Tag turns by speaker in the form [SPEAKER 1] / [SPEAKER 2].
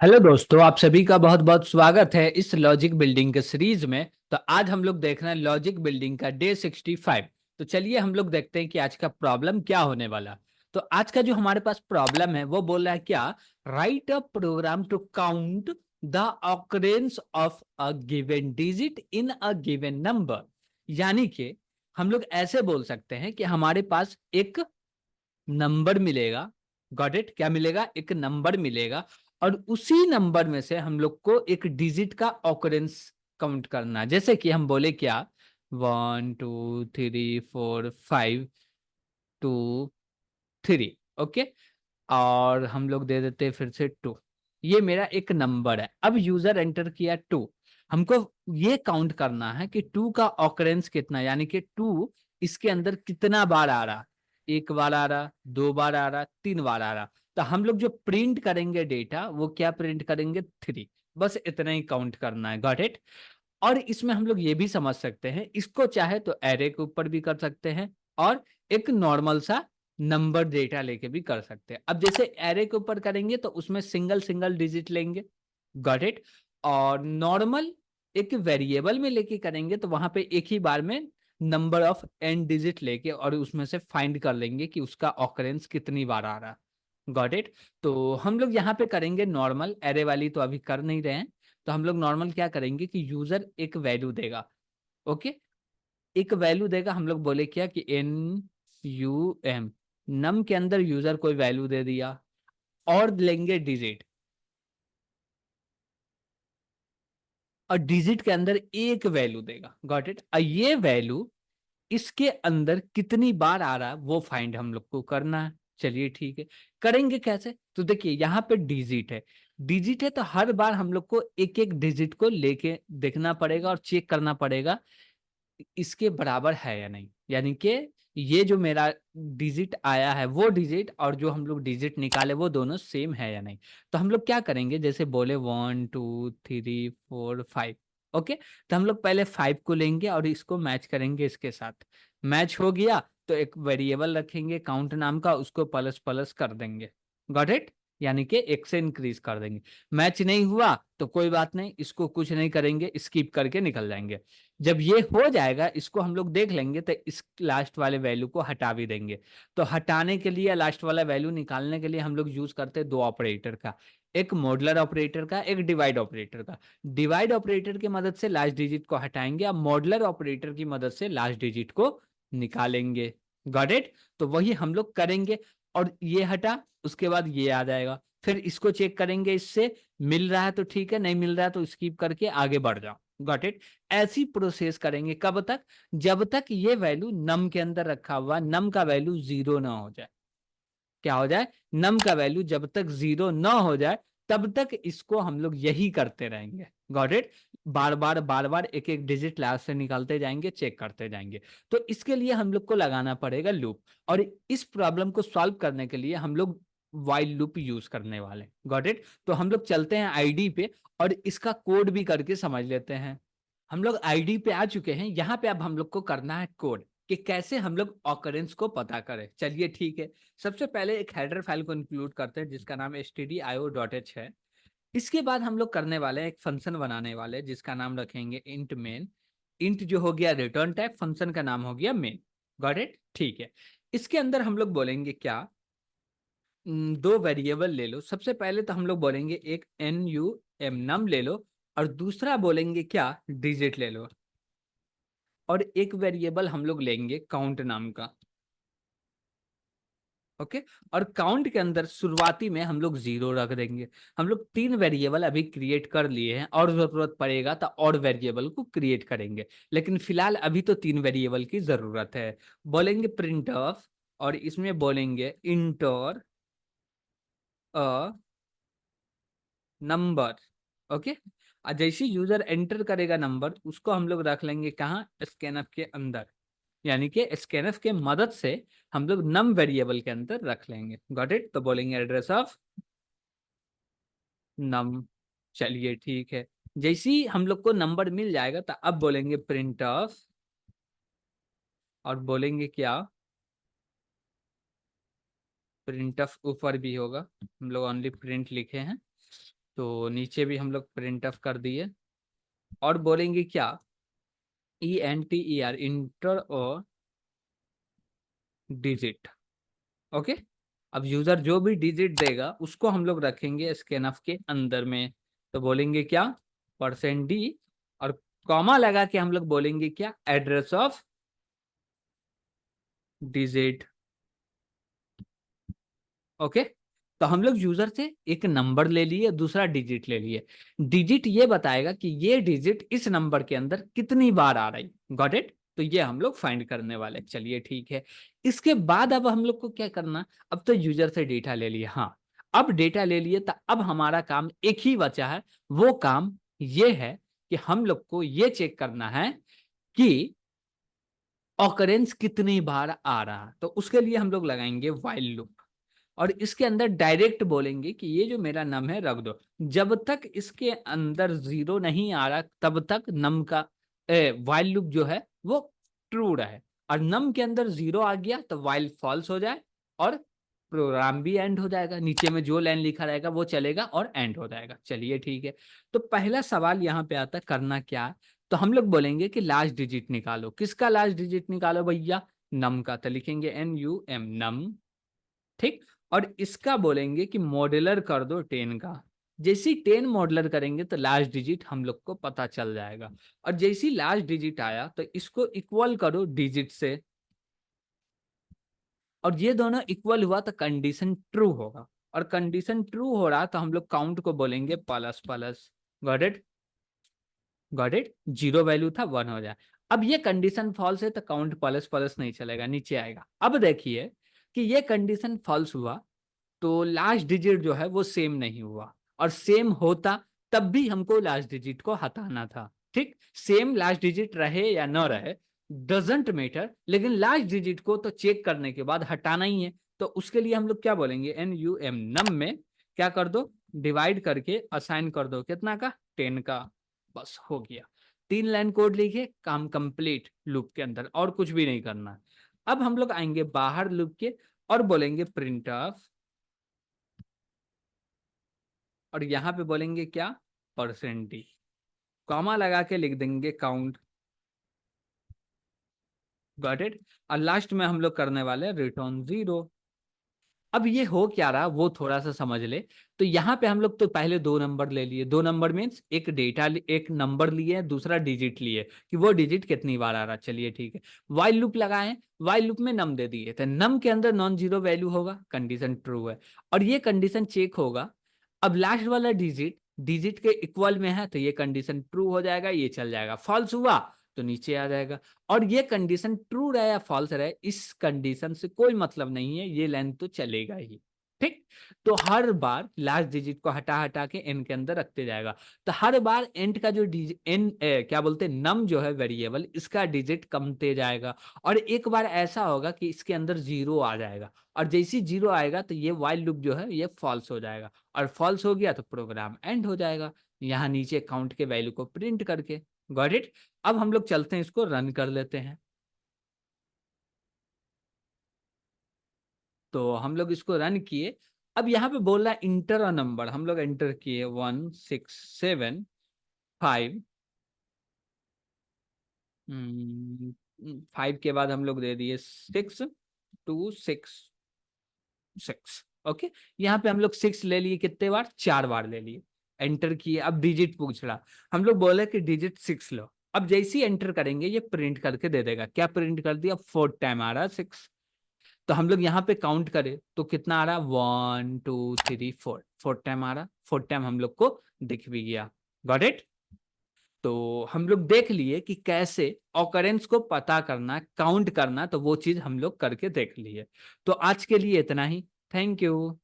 [SPEAKER 1] Hello दोस्तों, आप सभी का बहुत बहुत स्वागत है इस लॉजिक बिल्डिंग के सीरीज में। तो आज हम लोग देख रहे हैं लॉजिक बिल्डिंग का डे 65। तो चलिए हम लोग देखते हैं कि आज का प्रॉब्लम क्या होने वाला। तो आज का जो हमारे पास प्रॉब्लम है वो बोल रहा है क्या, write a program to count the occurrence of a given digit in a given number. यानी कि हम लोग ऐसे बोल सकते हैं कि हमारे पास एक नंबर मिलेगा। Got it? क्या मिलेगा? एक नंबर मिलेगा और उसी नंबर में से हम लोग को एक डिजिट का ऑकरेंस काउंट करना है। जैसे कि हम बोले क्या, 1 2 3 4 5 2 3। ओके, और हम लोग दे देते हैं फिर से 2। ये मेरा एक नंबर है। अब यूजर एंटर किया 2। हमको ये काउंट करना है कि 2 का ऑकरेंस कितना, यानी कि 2 इसके अंदर कितना बार आ रहा। एक बार आ रहा, दो बार आ रहा, तीन बार आ रहा। तो हम लोग जो प्रिंट करेंगे डेटा, वो क्या प्रिंट करेंगे? 3। बस इतना ही काउंट करना है। Got it? और इसमें हम लोग ये भी समझ सकते हैं, इसको चाहे तो एरे के ऊपर भी कर सकते हैं और एक नॉर्मल सा नंबर डेटा लेके भी कर सकते हैं। अब जैसे एरे के ऊपर करेंगे तो उसमें सिंगल सिंगल डिजिट लेंगे। Got it? और नॉर्मल एक वेरिएबल में लेके करेंगे तो वहां पे एक ही बार में नंबर ऑफ एन डिजिट लेके और उसमें से फाइंड कर लेंगे कि उसका ऑकरेंस कितनी बार आ रहा। Got it? तो हम लोग यहाँ पे करेंगे नॉर्मल, एरे वाली तो अभी कर नहीं रहे हैं। तो हम लोग नॉर्मल क्या करेंगे कि यूजर एक वैल्यू देगा। ओके, एक वैल्यू देगा। हम लोग बोले क्या कि NUM, नम के अंदर यूजर कोई वैल्यू दे दिया और लेंगे डिजिट, और डिजिट के अंदर एक वैल्यू देगा। Got it? ये वैल्यू इसके अंदर कितनी बार आ रहा है वो फाइंड हम लोग को करना है। चलिए ठीक है, करेंगे कैसे? तो देखिए यहाँ पे डिजिट है। डिजिट है तो हर बार हम लोग को एक एक डिजिट को लेके देखना पड़ेगा और चेक करना पड़ेगा इसके बराबर है या नहीं। यानी कि ये जो मेरा डिजिट आया है वो डिजिट और जो हम लोग डिजिट निकाले वो दोनों सेम है या नहीं। तो हम लोग क्या करेंगे, जैसे बोले 1 2 3 4 5। ओके, तो हम लोग पहले 5 को लेंगे और इसको मैच करेंगे इसके साथ। मैच हो गया तो एक वेरिएबल रखेंगे काउंट नाम का, उसको प्लस प्लस कर देंगे। Got it? यानी कि एक से इंक्रीज कर देंगे। मैच नहीं हुआ तो कोई बात नहीं, इसको कुछ नहीं करेंगे, स्किप करके निकल जाएंगे। जब ये हो जाएगा इसको हम लोग देख लेंगे तो इस लास्ट वाले वैल्यू को हटा भी देंगे। तो हटाने के लिए, लास्ट वाला वैल्यू निकालने के लिए हम लोग यूज करते हैं दो ऑपरेटर का, एक मॉडुलर ऑपरेटर का, एक डिवाइड ऑपरेटर का। डिवाइड ऑपरेटर की मदद से लास्ट डिजिट को हटाएंगे, और मॉडुलर ऑपरेटर की मदद से लास्ट डिजिट को निकालेंगे। Got it? तो वही हम लोग करेंगे। और ये हटा, उसके बाद ये आ जाएगा, फिर इसको चेक करेंगे, इससे मिल रहा है तो ठीक है, नहीं मिल रहा है तो स्किप करके आगे बढ़ जाओ। Got it? ऐसी प्रोसेस करेंगे कब तक? जब तक ये वैल्यू नम के अंदर रखा हुआ नम का वैल्यू जीरो ना हो जाए। क्या हो जाए? नम का वैल्यू जब तक जीरो ना हो जाए तब तक इसको हम लोग यही करते रहेंगे। Got it? बार बार एक एक डिजिट लास्ट से निकालते जाएंगे, चेक करते जाएंगे। तो इसके लिए हम लोग को लगाना पड़ेगा लूप, और इस प्रॉब्लम को सॉल्व करने के लिए हम लोग वाइल लूप यूज करने वाले। Got it? तो हम लोग चलते हैं आईडी पे और इसका कोड भी करके समझ लेते हैं। हम लोग आईडी पे आ चुके हैं। यहाँ पे अब हम लोग को करना है कोड, कि कैसे हम लोग ऑकरेंस को पता करें। चलिए ठीक है, सबसे पहले एक हेडर फाइल को इंक्लूड करते हैं जिसका नाम stdio.h है। इसके बाद हम लोग करने वाले हैं, एक फंक्शन बनाने वाले हैं जिसका नाम रखेंगे इंट मेन। इंट जो हो गया रिटर्न टाइप, फंक्शन का नाम हो गया मेन। Got it? ठीक है, इसके अंदर हम लोग बोलेंगे क्या, दो वेरिएबल ले लो। सबसे पहले तो हम लोग बोलेंगे एक NUM नम ले लो, और दूसरा बोलेंगे क्या, डिजिट ले लो। और एक वेरिएबल हम लोग लेंगे काउंट नाम का। ओके, और काउंट के अंदर शुरुआती में हम लोग जीरो रख देंगे। हम लोग तीन वेरिएबल अभी क्रिएट कर लिए हैं, और जरूरत पड़ेगा तो और वेरिएबल को क्रिएट करेंगे, लेकिन फिलहाल अभी तो तीन वेरिएबल की जरूरत है। बोलेंगे प्रिंट ऑफ, और इसमें बोलेंगे इंटर अ नंबर। ओके, और जैसे यूजर एंटर करेगा नंबर, उसको हम लोग रख लेंगे कहाँ, स्कैनफ के अंदर। यानी कि स्कैनफ के मदद से हम लोग नम वेरिएबल के अंदर रख लेंगे। Got it? तो बोलेंगे एड्रेस ऑफ नम। चलिए ठीक है, जैसे ही हम लोग को नंबर मिल जाएगा तो अब बोलेंगे प्रिंट ऑफ, और बोलेंगे क्या, प्रिंट ऑफ ऊपर भी होगा, हम लोग ओनली प्रिंट लिखे हैं। तो नीचे भी हम लोग प्रिंट ऑफ कर दिए और बोलेंगे क्या, ENTER, इंटर और डिजिट। ओके, अब यूजर जो भी डिजिट देगा उसको हम लोग रखेंगे स्कैनफ के अंदर में। तो बोलेंगे क्या, %D, और कॉमा लगा के हम लोग बोलेंगे क्या, एड्रेस ऑफ डिजिट। ओके, तो हम लोग यूजर से एक नंबर ले लिए, दूसरा डिजिट ले लिए। डिजिट ये बताएगा कि ये डिजिट इस नंबर के अंदर कितनी बार आ रही। Got it? तो ये हम लोग फाइंड करने वाले। चलिए ठीक है, इसके बाद अब हम लोग को क्या करना, अब तो यूजर से डेटा ले लिए। हाँ, अब डेटा ले लिए तो अब हमारा काम एक ही बचा है। वो काम ये है कि हम लोग को ये चेक करना है कि ऑकरेंस कितनी बार आ रहा। तो उसके लिए हम लोग लगाएंगे व्हाइल लूप, और इसके अंदर डायरेक्ट बोलेंगे कि ये जो मेरा नम है रख दो। जब तक इसके अंदर 0 नहीं आ रहा तब तक नम का व्हाइल लूप जो है वो ट्रू रहे, और नम के अंदर 0 आ गया तो व्हाइल फॉल्स हो जाए और प्रोग्राम भी एंड हो जाएगा। नीचे में जो लाइन लिखा रहेगा वो चलेगा और एंड हो जाएगा। चलिए ठीक है, तो पहला सवाल यहाँ पे आता है, करना क्या है। तो हम लोग बोलेंगे कि लास्ट डिजिट निकालो। किसका लास्ट डिजिट निकालो भैया, नम का। तो लिखेंगे NUM, नम। ठीक, और इसका बोलेंगे कि मॉड्यूलर कर दो 10 का। जैसी 10 मॉड्यूलर करेंगे तो लास्ट डिजिट हम लोग को पता चल जाएगा, और जैसी लास्ट डिजिट आया तो इसको इक्वल करो डिजिट से, और ये दोनों इक्वल हुआ तो कंडीशन ट्रू होगा, और कंडीशन ट्रू हो रहा तो हम लोग काउंट को बोलेंगे plus plus. Got it? Got it? 0 value था 1 हो जाए। अब ये कंडीशन फॉल्स है तो काउंट प्लस प्लस नहीं चलेगा, नीचे आएगा। अब देखिए कि ये कंडीशन फॉल्स हुआ तो लास्ट डिजिट जो है वो सेम नहीं हुआ, और सेम होता तब भी हमको लास्ट डिजिट को हटाना था। ठीक, सेम लास्ट डिजिट रहे या न रहे डजेंट मैटर, लेकिन लास्ट डिजिट को तो चेक करने के बाद हटाना ही है। तो उसके लिए हम लोग क्या बोलेंगे, NUM, नम में क्या कर दो, डिवाइड करके असाइन कर दो कितना का, 10 का। बस हो गया, 3 लाइन कोड लिखे, काम कंप्लीट लूप के अंदर, और कुछ भी नहीं करना। अब हम लोग आएंगे बाहर लूप के और बोलेंगे प्रिंट ऑफ, और यहाँ पे बोलेंगे क्या, %D, कॉमा लगा के लिख देंगे काउंट। Got it? और लास्ट में हम लोग करने वाले रिटर्न 0। अब ये हो क्या रहा वो थोड़ा सा समझ ले। तो यहाँ पे हम लोग तो पहले 2 नंबर ले लिए। 2 नंबर मीन्स एक डेटा, एक नंबर लिए, दूसरा डिजिट लिए कि वो डिजिट कितनी बार आ रहा। चलिए ठीक है, वाइल लूप लगाए, वाइल लूप में नम दे दिए, तो नम के अंदर नॉन जीरो वैल्यू होगा, कंडीशन ट्रू है, और ये कंडीशन चेक होगा। अब लास्ट वाला डिजिट डिजिट के इक्वल में है तो ये कंडीशन ट्रू हो जाएगा, ये चल जाएगा। फॉल्स हुआ तो नीचे आ जाएगा, और ये कंडीशन ट्रू रहे या फॉल्स रहे इस कंडीशन से कोई मतलब नहीं है, ये लाइन तो चलेगा ही। ठीक, तो हर बार लास्ट डिजिट को हटा हटा के एन के अंदर रखते जाएगा। तो हर बार एंड का जो एन क्या बोलते हैं, नम जो है वेरिएबल, इसका डिजिट कमते जाएगा, और एक बार ऐसा होगा कि इसके अंदर 0 आ जाएगा, और जैसी 0 आएगा तो ये वाइल लूप जो है ये फॉल्स हो जाएगा, और फॉल्स हो गया तो प्रोग्राम एंड हो जाएगा, यहाँ नीचे काउंट के वैल्यू को प्रिंट करके। Got it? अब हम लोग चलते हैं, इसको रन कर लेते हैं। तो हम लोग इसको रन किए। अब यहाँ पे बोल रहा है इंटर अ नंबर, हम लोग एंटर किए 1675। 5 के बाद हम लोग दे दिए 6266। ओके, यहाँ पे हम लोग 6 ले लिए, कितने बार, 4 बार ले लिए। एंटर किए, अब डिजिट पूछ रहा, हम लोग बोले कि डिजिट 6 लो। अब जैसे ही एंटर करेंगे ये प्रिंट करके दे देगा। क्या प्रिंट कर दिया, 4 टाइम आ रहा है 6। तो हम लोग यहाँ पे काउंट करें तो कितना आ रहा, 1 2 3 4, 4 टाइम आ रहा, 4 टाइम हम लोग को दिख भी गया। Got it? तो हम लोग देख लिए कि कैसे ऑकरेंस को पता करना, काउंट करना, तो वो चीज हम लोग करके देख लिए। तो आज के लिए इतना ही। Thank you.